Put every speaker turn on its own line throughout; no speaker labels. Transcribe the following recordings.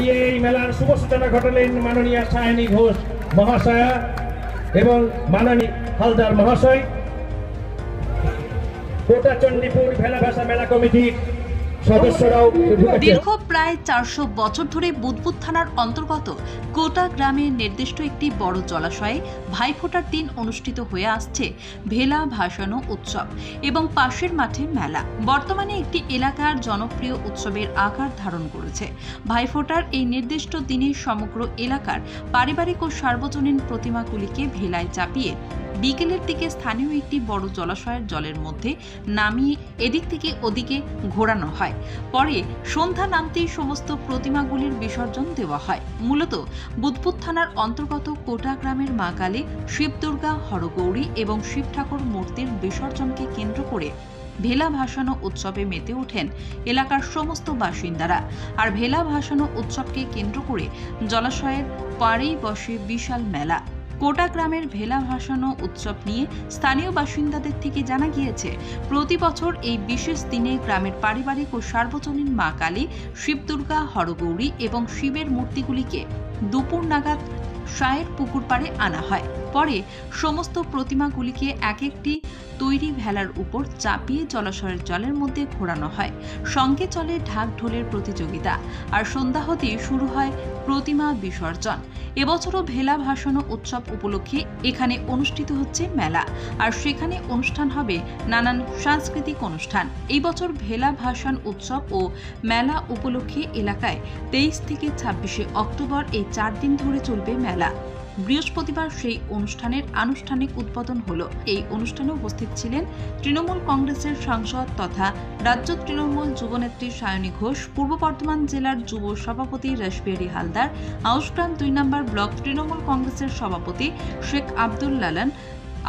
এই মেলার শুভ সূচনা ঘটালেন মাননীয় সায়নী ঘোষ মহাশয়া এবং মাননীয় হালদার মহাশয়। কোটা চণ্ডীপুর ভেলা ভাষা মেলা কমিটির সদস্যরাও।
দীর্ঘ প্রায় 400 বছর ধরে বুদবুদ থানার অন্তর্গত কোটা গ্রামের নির্দিষ্ট একটি বড় জলাশয়ে ভাইফোঁটার দিন অনুষ্ঠিত হয়ে আসছে ভেলা ভাসানো উৎসব এবং পাশের মাঠে মেলা। বর্তমানে একটি এলাকার জনপ্রিয় উৎসবের আকার ধারণ করেছে। ভাইফোঁটার এই নির্দিষ্ট দিনে সমগ্র এলাকার পারিবারিক ও সার্বজনীন প্রতিমাগুলিকে ভেলায় চাপিয়ে বিকেলের দিকে স্থানীয় একটি বড় জলাশয়ের জলের মধ্যে নামিয়ে এদিক থেকে ওদিকে ঘোরানো হয়। পরে সন্ধ্যা নামতেই সমস্ত প্রতিমাগুলির বিসর্জন দেওয়া হয়। মূলত বুদবুদ থানার অন্তর্গত কোটা গ্রামের মা কালী, শিব দুর্গা, হরগৌরী এবং শিব ঠাকুর মূর্তির বিসর্জনকে কেন্দ্র করে ভেলা ভাসানো উৎসবে মেতে ওঠেন এলাকার সমস্ত বাসিন্দারা। আর ভেলা ভাসানো উৎসবকে কেন্দ্র করে জলাশয়ের পাড়েই বসে বিশাল মেলা। কোটা গ্রামের ভেলা ভাসানো উৎসব নিয়ে স্থানীয় বাসিন্দাদের থেকে জানা গিয়েছে, প্রতি বছর এই বিশেষ দিনে গ্রামের পারিবারিক ও সার্বজনীন মা কালী, শিব দুর্গা, হরগৌরী এবং শিবের মূর্তিগুলিকে দুপুর নাগাদ সায়ের পুকুর পাড়ে আনা হয়। পরে সমস্ত প্রতিমাগুলিকে এক একটি তৈরি ভেলার উপর চাপিয়ে জলাশয়ের জলের মধ্যে ঘোরানো হয়। সঙ্গে চলে ঢাক ঢোলের প্রতিযোগিতা। আর সন্ধ্যা হতেই শুরু হয় প্রতিমা বিসর্জন। এবছরও ভেলা ভাসানো উৎসব উপলক্ষে এখানে অনুষ্ঠিত হচ্ছে মেলা। আর সেখানে অনুষ্ঠান হবে নানান সাংস্কৃতিক অনুষ্ঠান। এই বছর ভেলা ভাসান উৎসব ও মেলা উপলক্ষে এলাকায় 23 থেকে 26 অক্টোবর এই 4 দিন ধরে চলবে মেলা। বৃহস্পতিবার সেই অনুষ্ঠানের আনুষ্ঠানিক উদ্বোধন হলো। এই অনুষ্ঠানে উপস্থিত ছিলেন তৃণমূল কংগ্রেসের সাংসদ তথা রাজ্য তৃণমূল যুবনেত্রী সায়নী ঘোষ, পূর্ব বর্ধমান জেলার যুব সভাপতি রাসবিহারী হালদার, আউশগ্রাম 2 নম্বর ব্লক তৃণমূল কংগ্রেসের সভাপতি শেখ আব্দুল লালান,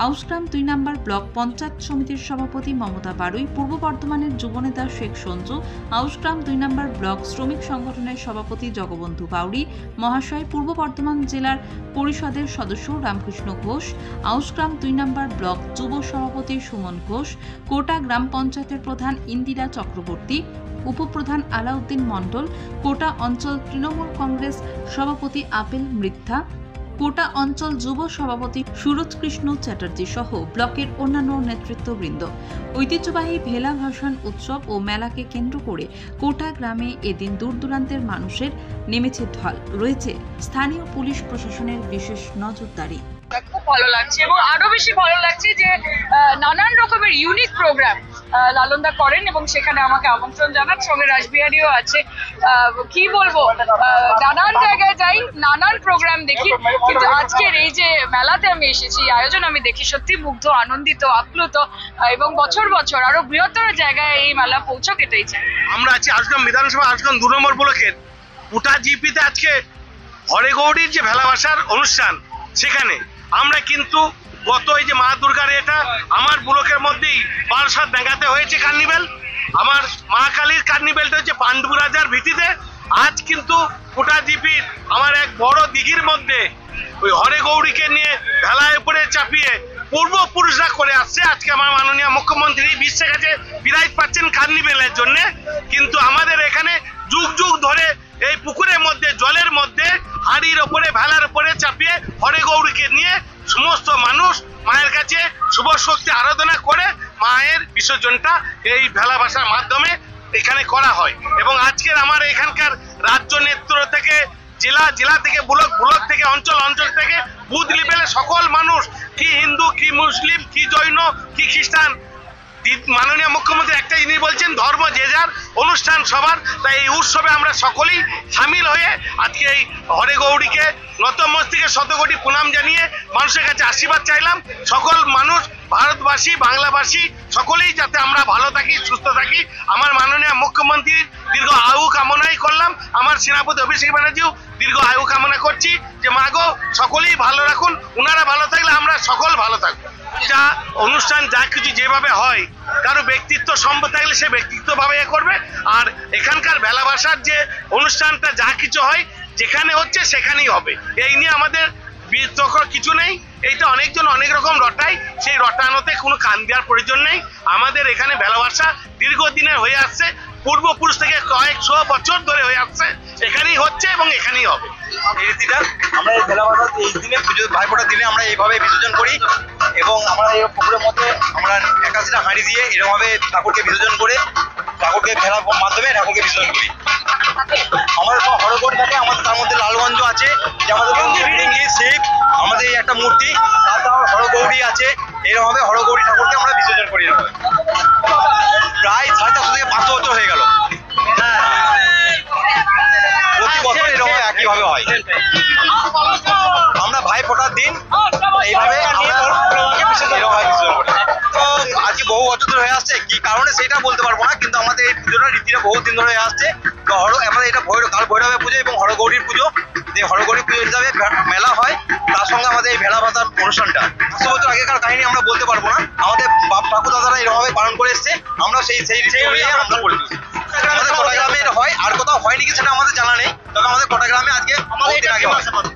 আউশগ্রাম 2 নম্বর ব্লক পঞ্চায়েত সমিতির সভাপতি মমতা বারুই, পূর্ব বর্ধমানের যুবনেতা শেখ সঞ্জু, আউশগ্রাম 2 নম্বর ব্লক শ্রমিক সংগঠনের সভাপতি জগবন্ধু বাউরি মহাশয়, পূর্ব বর্ধমান জেলার পরিষদের সদস্য রামকৃষ্ণ ঘোষ, আউশগ্রাম 2 নম্বর ব্লক যুব সভাপতি সুমন ঘোষ, কোটা গ্রাম পঞ্চায়েতের প্রধান ইন্দিরা চক্রবর্তী, উপপ্রধান আলাউদ্দিন মণ্ডল, কোটা অঞ্চল তৃণমূল কংগ্রেস সভাপতি আপেল মৃদ্ধা, কোটা অঞ্চল যুব সভাপতি সুরজ কৃষ্ণ চ্যাটার্জি সহ ব্লকের অন্যান্য নেতৃত্ববৃন্দ। ঐতিহ্যবাহী ভেলা ভাসান উৎসব ও মেলাকে কেন্দ্র করে কোটা গ্রামে এদিন দূর দূরান্তের মানুষের নেমেছে ঢল। রয়েছে স্থানীয় পুলিশ প্রশাসনের বিশেষ নজরদারি।
খুব ভালো লাগছে এবং আরো বেশি ভালো লাগছে যে নানান রকমের ইউনিক প্রোগ্রাম লালনদা করেন এবং সেখানে আমাকে আমন্ত্রণ জানান। সঙ্গে রাসবিহারীও আছে। কি বলবো, নানান জায়গায় যাই, নানান প্রোগ্রাম দেখি, কিন্তু আজকের এই যে মেলাতে আমি এসেছি, আয়োজন আমি দেখি সত্যি মুগ্ধ, আনন্দিত, আপ্লুত এবং বছর বছর আরো বৃহত্তর জায়গায় এই মেলা পৌঁছক, এটাই চাই।
আমরা আছি আউশগ্রাম বিধানসভা আউশগ্রাম 2 নম্বর ব্লকের কোটা জিপিতে। আজকে হরেগৌরীর যে ভেলা ভাসার অনুষ্ঠান, সেখানে আমরা কিন্তু গত এই যে মা দুর্গার এটা আমার ব্লকের মধ্যেই বারাসাত ডাঙ্গাতে হয়েছে কার্নিভেল। আমার মা কালীর কার্নিভেলটা হচ্ছে পাণ্ডু রাজার ভিত্তিতে। আজ কিন্তু কোটা জিপির আমার এক বড় দিঘির মধ্যে ওই হরেগৌরীকে নিয়ে ভেলায় উপরে চাপিয়ে পূর্বপুরুষরা করে আসছে। আজকে আমার মাননীয় মুখ্যমন্ত্রী বিশ্বের কাছে বিরাজ পাচ্ছেন কার্নিভেলের জন্য। কিন্তু আমাদের এখানে যুগ যুগ ধরে এই পুকুরের মধ্যে, জলের মধ্যে, হাড়ির ওপরে, ভেলার উপরে চাপিয়ে হরেগৌরীকে নিয়ে সমস্ত মানুষ মায়ের কাছে শুভ শক্তি আরাধনা করে মায়ের বিসর্জনটা এই ভেলা ভাসার মাধ্যমে এখানে করা হয়। এবং আজকের আমার এখানকার রাজ্য নেতৃত্ব থেকে জেলা থেকে ব্লক থেকে অঞ্চল থেকে বুথ লেভেলে সকল মানুষ, কি হিন্দু, কি মুসলিম, কি জৈন, কি খ্রিস্টান, মাননীয় মুখ্যমন্ত্রী একটা জিনিস বলছেন, ধর্ম যে যার, অনুষ্ঠান সবার। তাই এই উৎসবে আমরা সকলেই সামিল হয়ে আজকে এই হরেগৌরীকে নতমস্তকে শতকোটি প্রণাম জানিয়ে মানুষের কাছে আশীর্বাদ চাইলাম। সকল মানুষ, ভারতবাসী, বাংলাভাষী সকলেই যাতে আমরা ভালো থাকি, সুস্থ থাকি, আমার মাননীয় মুখ্যমন্ত্রীর দীর্ঘ আয়ু কামনাই করলাম। আমার সেনাপতি অভিষেক ব্যানার্জিও দীর্ঘ আয়ু কামনা করছি যে মা গো সকলেই ভালো রাখুন, ওনারা ভালো থাকলে আমরা সকল ভালো থাকবো। যা অনুষ্ঠান যা কিছু যেভাবে হয়, কারো ব্যক্তিত্ব সম্পদ থাকলে সে ব্যক্তিত্বভাবে করবে। আর এখানকার ভেলা ভাসার যে অনুষ্ঠানটা যা কিছু হয়, যেখানে হচ্ছে সেখানেই হবে, এই নিয়ে আমাদের বিতর্ক কিছু নেই। এইটা অনেকজন অনেক রকম রটায়, সেই রটানোতে কোনো কান দেওয়ার প্রয়োজন নেই। আমাদের এখানে ভেলা ভাসা দীর্ঘদিনের হয়ে আসছে, পূর্বপুরুষ থেকে কয়েকশো বছর ধরে হয়ে আসছে। এখানেই হচ্ছে এবং এখানেই হবে
এই রীতিটা আমরা এই ভেলা বাঁধা এই দিনে পুজো ভাইফোঁটার দিনে আমরা এইভাবে বিসর্জন করি এবং আমরা এই পুকুরের মধ্যে আমরা 81টা হাঁড়ি দিয়ে এরকমভাবে ঠাকুরকে বিসর্জন করে ঠাকুরকে ভেলার মাধ্যমে ঠাকুরকে বিসর্জন করি। আমাদের সব হরগৌরী থাকে, আমাদের তার মধ্যে লালগঞ্জ আছে, যে আমাদের ফিরিঙ্গি শিব, আমাদের এই একটা মূর্তি, তারপর হরগৌরী আছে। এরকমভাবে হরগৌরী ঠাকুরকে আমরা বিসর্জন করি এরকম প্রায় 450 থেকে 500 বছর হয়ে গেল। প্রতি বছর এরকম একইভাবে হয়। আমরা ভাইফোঁটার দিন এইভাবে বিসর্জন করি। তো আজকে বহু বছর ধরে হয়ে আসছে, কি কারণে সেটা বলতে পারবো না, কিন্তু আমাদের এই পুজোটা রীতিটা বহু দিন ধরে হয়ে আসছে। তো আমাদের এটা কাল ভৈরবের পুজো এবং হরগৌরীর পুজো, যে হরগৌরী পুজো হিসাবে মেলা হয়, তার সঙ্গে আমাদের এই ভেলা বাঁধার অনুষ্ঠানটা 100 বছর আগেকার কাহিনী আমরা বলতে পারবো না, আমাদের বাপ ঠাকুর দাদারা এরকমভাবে পালন করে এসছে, আমরা সেই রীতি অনুযায়ী আমরা করে দিচ্ছি। আমাদের কটা গ্রামে হয়, আর কোথাও হয়নি কি সেটা আমাদের জানা নেই, তবে আমাদের কটা গ্রামে আজকে বহুদিন আগে হয়।